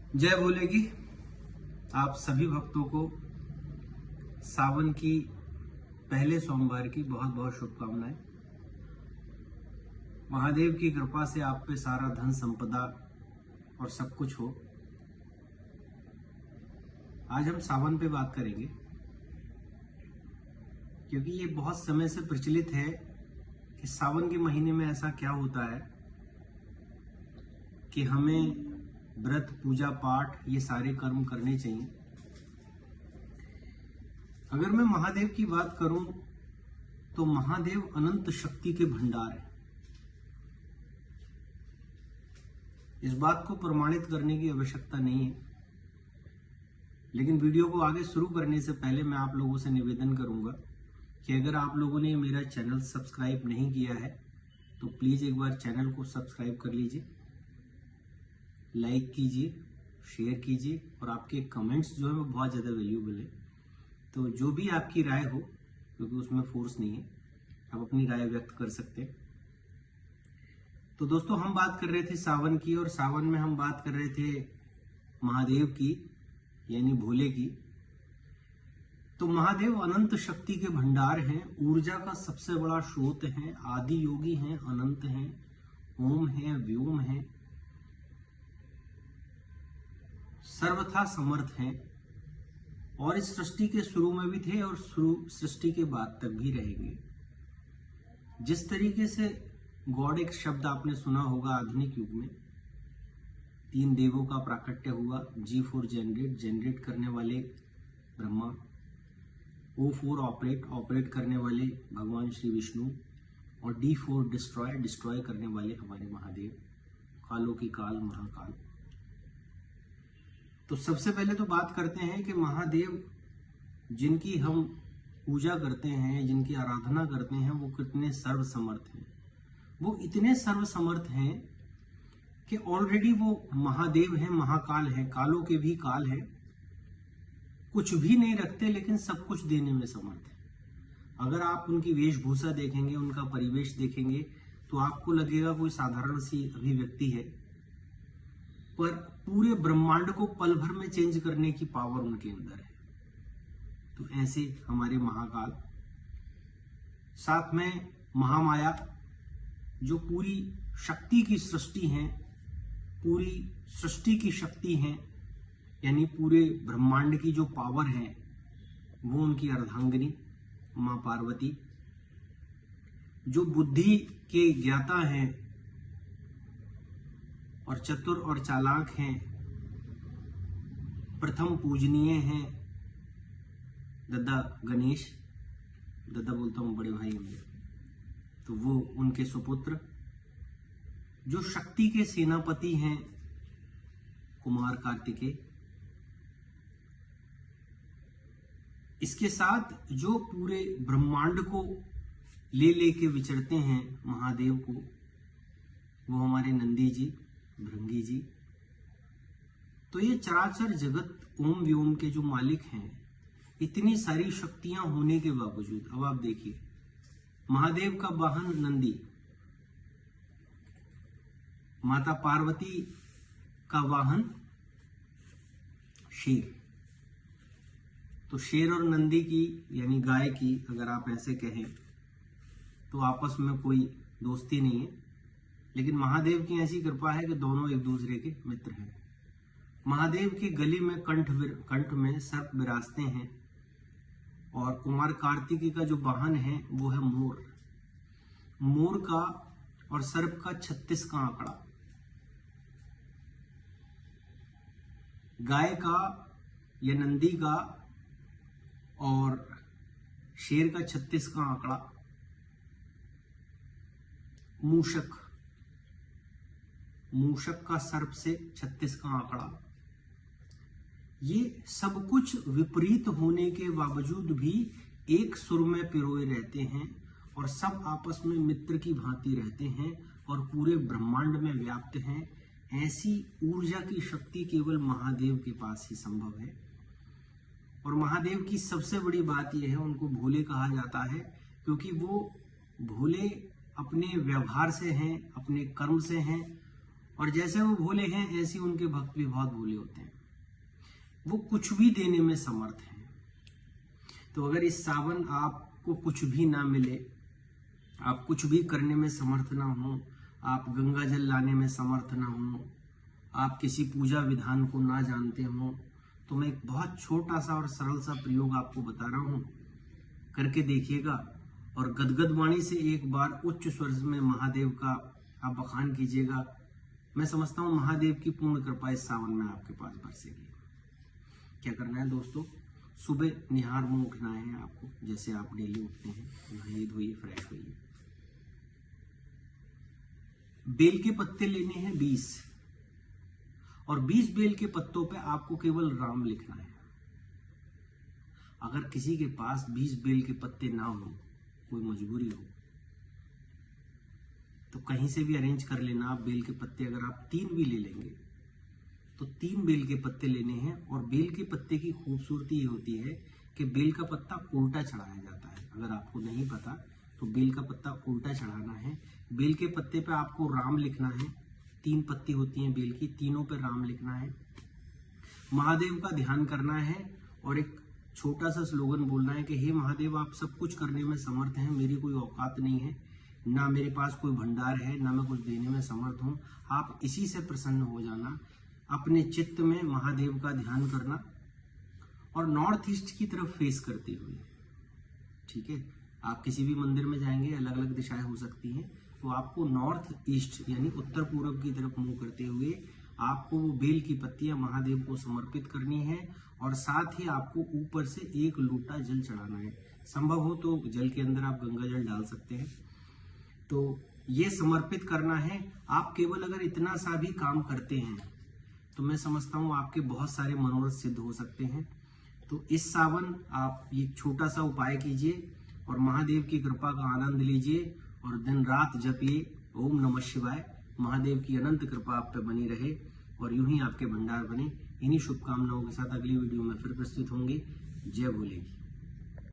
जय भोले की आप सभी भक्तों को सावन की पहले सोमवार की बहुत बहुत शुभकामनाएं। महादेव की कृपा से आप पे सारा धन संपदा और सब कुछ हो। आज हम सावन पे बात करेंगे क्योंकि ये बहुत समय से प्रचलित है कि सावन के महीने में ऐसा क्या होता है कि हमें व्रत पूजा पाठ ये सारे कर्म करने चाहिए। अगर मैं महादेव की बात करूं तो महादेव अनंत शक्ति के भंडार है। इस बात को प्रमाणित करने की आवश्यकता नहीं है, लेकिन वीडियो को आगे शुरू करने से पहले मैं आप लोगों से निवेदन करूंगा कि अगर आप लोगों ने मेरा चैनल सब्सक्राइब नहीं किया है तो प्लीज एक बार चैनल को सब्सक्राइब कर लीजिए, लाइक कीजिए, शेयर कीजिए और आपके कमेंट्स जो है वो बहुत ज़्यादा वैल्यूबल है। तो जो भी आपकी राय हो, क्योंकि उसमें फोर्स नहीं है, आप अपनी राय व्यक्त कर सकते हैं। तो दोस्तों, हम बात कर रहे थे सावन की, और सावन में हम बात कर रहे थे महादेव की यानी भोले की। तो महादेव अनंत शक्ति के भंडार हैं, ऊर्जा का सबसे बड़ा स्रोत हैं, आदि योगी हैं, अनंत हैं, ओम हैं, व्योम हैं, सर्वथा समर्थ हैं और इस सृष्टि के शुरू में भी थे और सृष्टि के बाद तक भी रहेंगे। जिस तरीके से गॉड एक शब्द आपने सुना होगा आधुनिक युग में, 3 देवों का प्राकट्य हुआ। G फॉर जनरेट करने वाले ब्रह्मा, O फॉर ऑपरेट करने वाले भगवान श्री विष्णु, और D फॉर डिस्ट्रॉय करने वाले हमारे महादेव, कालों की काल महाकाल। तो सबसे पहले तो बात करते हैं कि महादेव जिनकी हम पूजा करते हैं, जिनकी आराधना करते हैं, वो कितने सर्वसमर्थ हैं। वो इतने सर्वसमर्थ हैं कि ऑलरेडी वो महादेव हैं, महाकाल हैं, कालों के भी काल हैं, कुछ भी नहीं रखते लेकिन सब कुछ देने में समर्थ है। अगर आप उनकी वेशभूषा देखेंगे, उनका परिवेश देखेंगे तो आपको लगेगा कोई साधारण सी अभिव्यक्ति है, पर पूरे ब्रह्मांड को पल भर में चेंज करने की पावर उनके अंदर है। तो ऐसे हमारे महाकाल, साथ में महामाया जो पूरी शक्ति की सृष्टि है, पूरी सृष्टि की शक्ति है, यानी पूरे ब्रह्मांड की जो पावर है वो उनकी अर्धांगिनी मां पार्वती, जो बुद्धि के ज्ञाता हैं और चतुर और चालाक हैं, प्रथम पूजनीय हैं दद्दा गणेश, दद्दा बोलता हूं बड़े भाई मेरे, तो वो उनके सुपुत्र जो शक्ति के सेनापति हैं कुमार कार्तिकेय। इसके साथ जो पूरे ब्रह्मांड को ले लेके विचरते हैं महादेव को, वो हमारे नंदी जी, भृंगी जी। तो ये चराचर जगत ओम व्योम के जो मालिक हैं, इतनी सारी शक्तियां होने के बावजूद, अब आप देखिए, महादेव का वाहन नंदी, माता पार्वती का वाहन शेर। तो शेर और नंदी की यानी गाय की अगर आप ऐसे कहें तो आपस में कोई दोस्ती नहीं है, लेकिन महादेव की ऐसी कृपा है कि दोनों एक दूसरे के मित्र हैं। महादेव के गले में कंठ में सर्प विराजते हैं, और कुमार कार्तिकेय का जो वाहन है वो है मोर। मोर का और सर्प का 36 का आंकड़ा, गाय का या नंदी का और शेर का 36 का आंकड़ा, मूषक का सर्प से 36 का आंकड़ा। ये सब कुछ विपरीत होने के बावजूद भी एक सुर में पिरोए रहते हैं और सब आपस में मित्र की भांति रहते हैं और पूरे ब्रह्मांड में व्याप्त हैं। ऐसी ऊर्जा की शक्ति केवल महादेव के पास ही संभव है। और महादेव की सबसे बड़ी बात यह है, उनको भोले कहा जाता है क्योंकि वो भोले अपने व्यवहार से हैं, अपने कर्म से हैं और जैसे वो भोले हैं ऐसे उनके भक्त भी बहुत भोले होते हैं। वो कुछ भी देने में समर्थ हैं। तो अगर इस सावन आपको कुछ भी ना मिले, आप कुछ भी करने में समर्थ ना हो, आप गंगा जल लाने में समर्थ ना हो, आप किसी पूजा विधान को ना जानते हो, तो मैं एक बहुत छोटा सा और सरल सा प्रयोग आपको बता रहा हूँ, करके देखिएगा और गदगद वाणी से एक बार उच्च स्वर में महादेव का आप बखान कीजिएगा। मैं समझता हूँ महादेव की पूर्ण कृपा इस सावन में आपके पास बरसेगी। क्या करना है दोस्तों, सुबह निहार मुंह उठना है आपको, जैसे आप डेली उठते हैं, नहाइए धोइए फ्रेश होइए। बेल के पत्ते लेने हैं 20 और 20 बेल के पत्तों पे आपको केवल राम लिखना है। अगर किसी के पास 20 बेल के पत्ते ना हो, कोई मजबूरी हो, तो कहीं से भी अरेंज कर लेना। आप बेल के पत्ते अगर आप 3 भी ले लेंगे तो 3 बेल के पत्ते लेने हैं। और बेल के पत्ते की खूबसूरती ये होती है कि बेल का पत्ता उल्टा चढ़ाया जाता है। अगर आपको नहीं पता तो बेल का पत्ता उल्टा चढ़ाना है। बेल के पत्ते पे आपको राम लिखना है। 3 पत्ती होती हैं बेल की, तीनों पे राम लिखना है। महादेव का ध्यान करना है और एक छोटा सा स्लोगन बोलना है कि हे महादेव, आप सब कुछ करने में समर्थ हैं, मेरी कोई औकात नहीं है, ना मेरे पास कोई भंडार है, ना मैं कुछ देने में समर्थ हूँ, आप इसी से प्रसन्न हो जाना। अपने चित्त में महादेव का ध्यान करना और नॉर्थ ईस्ट की तरफ फेस करते हुए, ठीक है। आप किसी भी मंदिर में जाएंगे, अलग अलग दिशाएं हो सकती हैं, तो आपको नॉर्थ ईस्ट यानी उत्तर पूर्व की तरफ मुंह करते हुए आपको वो बेल की पत्तियां महादेव को समर्पित करनी है और साथ ही आपको ऊपर से 1 लोटा जल चढ़ाना है। संभव हो तो जल के अंदर आप गंगा जल डाल सकते हैं। तो ये समर्पित करना है। आप केवल अगर इतना सा भी काम करते हैं तो मैं समझता हूँ आपके बहुत सारे मनोरथ सिद्ध हो सकते हैं। तो इस सावन आप ये छोटा सा उपाय कीजिए और महादेव की कृपा का आनंद लीजिए और दिन रात जपिए ओम नमः शिवाय। महादेव की अनंत कृपा आप पे बनी रहे और यूं ही आपके भंडार बने। इन्हीं शुभकामनाओं के साथ अगली वीडियो में फिर प्रस्तुत होंगे। जय भोले की।